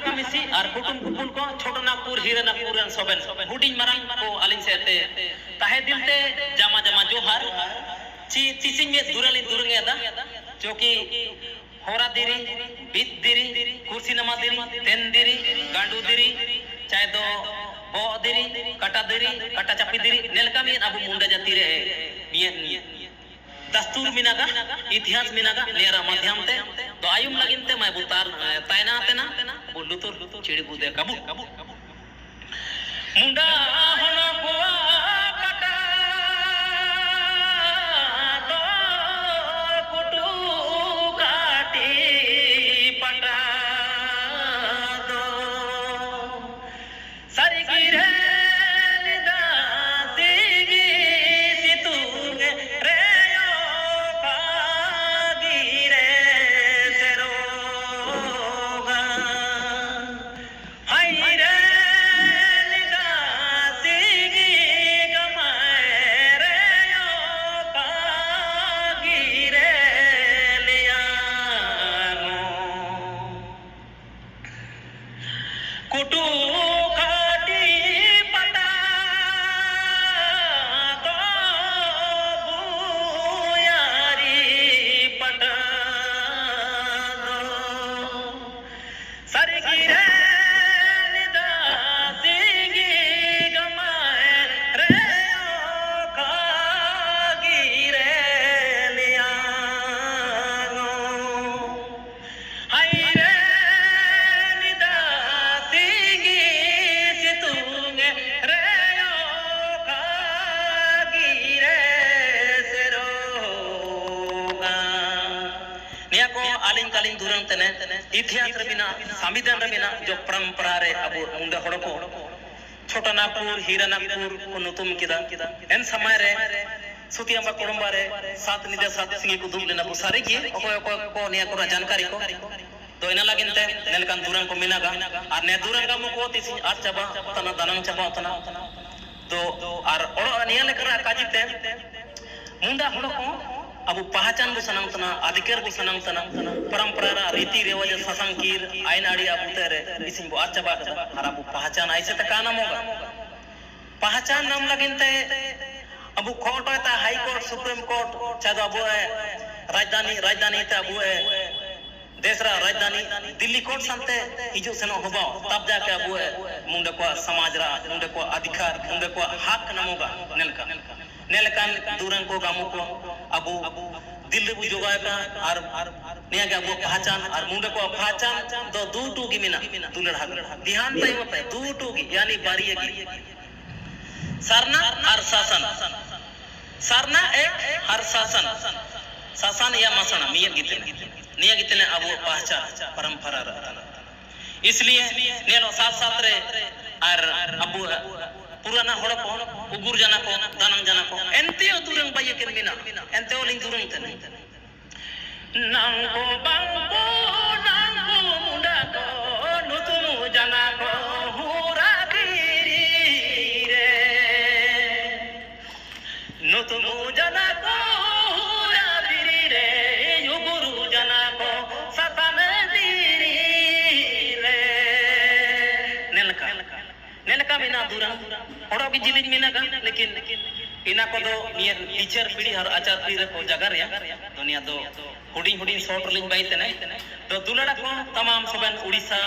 मिसी और कुटुम कुपुन को छोटो नागपुर हीरानागपुर सोबेन हुडिंग मरांग को आलिंग सेते ताहे दिलते जमा जमा जोहार ची तीसिंग में दुरंगे दा जो कि होरा दिरी बीत दिरी कुर्सी नमा दिरी तेन दिरी गांडू दिरी चाहे तो बो दिरी कटा चापी दिरी नेलका में अबु मुंडा जाती रहे दस्तूर मिनागा इतिहास मिनागा नेरा माध्यम ते तो आयुम लगिनते मैं बुतार तायना तेना बुलुतुर चिड़ी बुदे कबू मुंडा होना कोआ कटा दो कुटू काटी पटा दो सारी गिरे कुटू काटी पटा दो बुयारी पटा दो सर गिरे दासिगी गमाए रे का गिरे लिया हाय रे आलिंग कालिंग दुरंग तने इतिहास रे बिना संविधान रे बिना जो परंपरा रे अबो मुंडा हड़ को छोटा नागपुर हीरानागपुर को नुतुम किदा एन समय रे सुतियामा कोडम्बा रे सात निदे सात सिंगी को दुम लेना बुसारे की ओको को निया को जानकारी को तो इना लगिनते नेलकान दुरंग को मिनागा और ने दुरंग का मुको तिसी आठ चबा तना दानंग चबा तना तो और ओरो निया लेकर काजिते मुंडा हड़ को अब पहचान को सनंग तना अधिकार को सनंग तना परंपरा रीति रिवाज ससंकीर आइन आड़ी अब तेरे इसिंग को अच्छा बात हर अब पहचान ऐसे तक का नाम होगा पहचान नाम लगिनते अब कोर्ट होता हाई कोर्ट सुप्रीम कोर्ट चाहे अब राजधानी ते अब देशरा राजधानी दिल्ली कोर्ट संते हिजू सेनो होबा तब जाके अब मुंडे को समाज रा मुंडे को अधिकार मुंडे को हक नामोगा नेलकान दुरंग को गामो को अबु दिल्ली बु जोगाय का और निया के अबु पहचान और मुंडे को पहचान तो दू टू की मिना दुलड़ हक ध्यान तय होता है दू टू की यानी बारी की सरना और शासन सरना एक हर शासन या मसना मिया निया गीतने अबु पहचान परंपरा रहा इसलिए नेलो साथ रे और अबु पुराना हड़ को उगुर जाना को दानंग जाना को एंते दुरंग बाय के मिना एंते ओलिंग दुरंग तने नांगो बांगो नांगो मुंडा को नुतुनु जाना को हुरा बिरी रे नुतुनु जाना को हुरा बिरी रे उगुरु जाना को सतन बिरी रे नेलका मिना दुरंग हड़ो की जिलिज मिनागा लेकिन इना को दो नियर टीचर पीढ़ी और आचार पीढ़ी को जगह रे दुनिया दो हुडिंग शॉर्ट लिंक बाई तने तो दुलड़ा को तमाम सबन उड़ीसा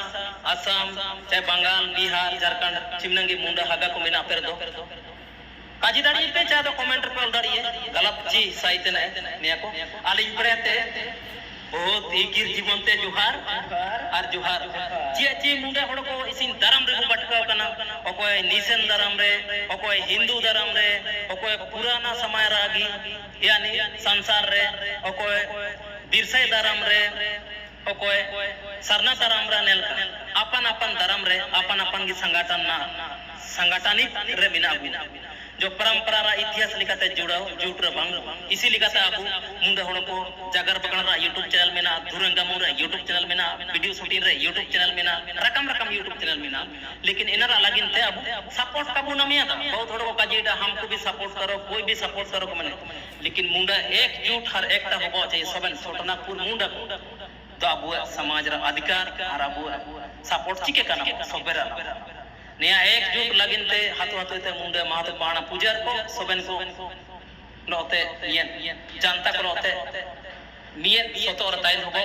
असम चाहे बंगाल बिहार झारखंड चिमनंगी मुंडा हागा को मिना पर दो काजी दाड़ी पे चाहे तो कमेंट पे दाड़ी गलत ची साइट ने निया को आलिज परेते बहुत इगिर जीवन ते जुहार और जुहार ची मुंडा हड़ को इसिन धर्म रे बटकाव कना ओकोय निसन धर्म रे ओकोय हिंदू धर्म रे ओकोय पुराना समय रागी यानी संसार रे ओकोय बिरसाई धर्म रे ओकोय सरना धर्म रे नेल अपन धर्म रे अपन की संगठनिक रे बिना जो परंपरा रा इतिहास लिखाते जुड़ाओ जुट रे बंग इसी लिखाते आपू मुंडा हड़ को जागर पकड़ रा यूट्यूब चैनल में ना धुरंगा मुरा यूट्यूब चैनल में ना वीडियो शूटिंग रे यूट्यूब चैनल में ना रकम यूट्यूब चैनल में ना लेकिन इनरा लगिन थे अब सपोर्ट काबू ना मिया था बहुत थोड़ा को काजीटा हमको भी सपोर्ट करो कोई भी सपोर्ट करो को मने लेकिन मुंडा एकजुट हर एकता होबो चाहिए सबन छोटनागपुर मुंडा तो अब समाज रा अधिकार और अब सपोर्ट चिके काना सोबेरा निया एकजुट लगिनते हाथो हाथोते मुंडे मातो बाणा पूजार को सोबेन को नोते मियन जनता को नोते मियन सोतो रताइन होबो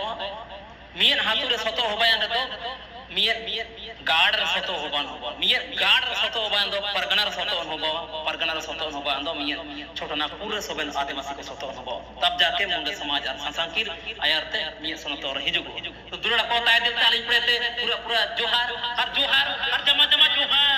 मियन हाथुरे सोतो होबायन रे दो मियन गाड़ सोतो होबान होबो मियन गाड़ सोतो होबान दो परगना सोतो होबो परगना सोतो होबान दो मियन छोटना पूरे सोबेन आदिवासी को सोतो होबो तब जाके मुंडे समाज और संसांकीर आयरते मियन सोतो र हिजुगो तो दुरड़ा को ताय देवता लिपड़ेते पूरा पूरा जोहार हर जमा जमा जोहार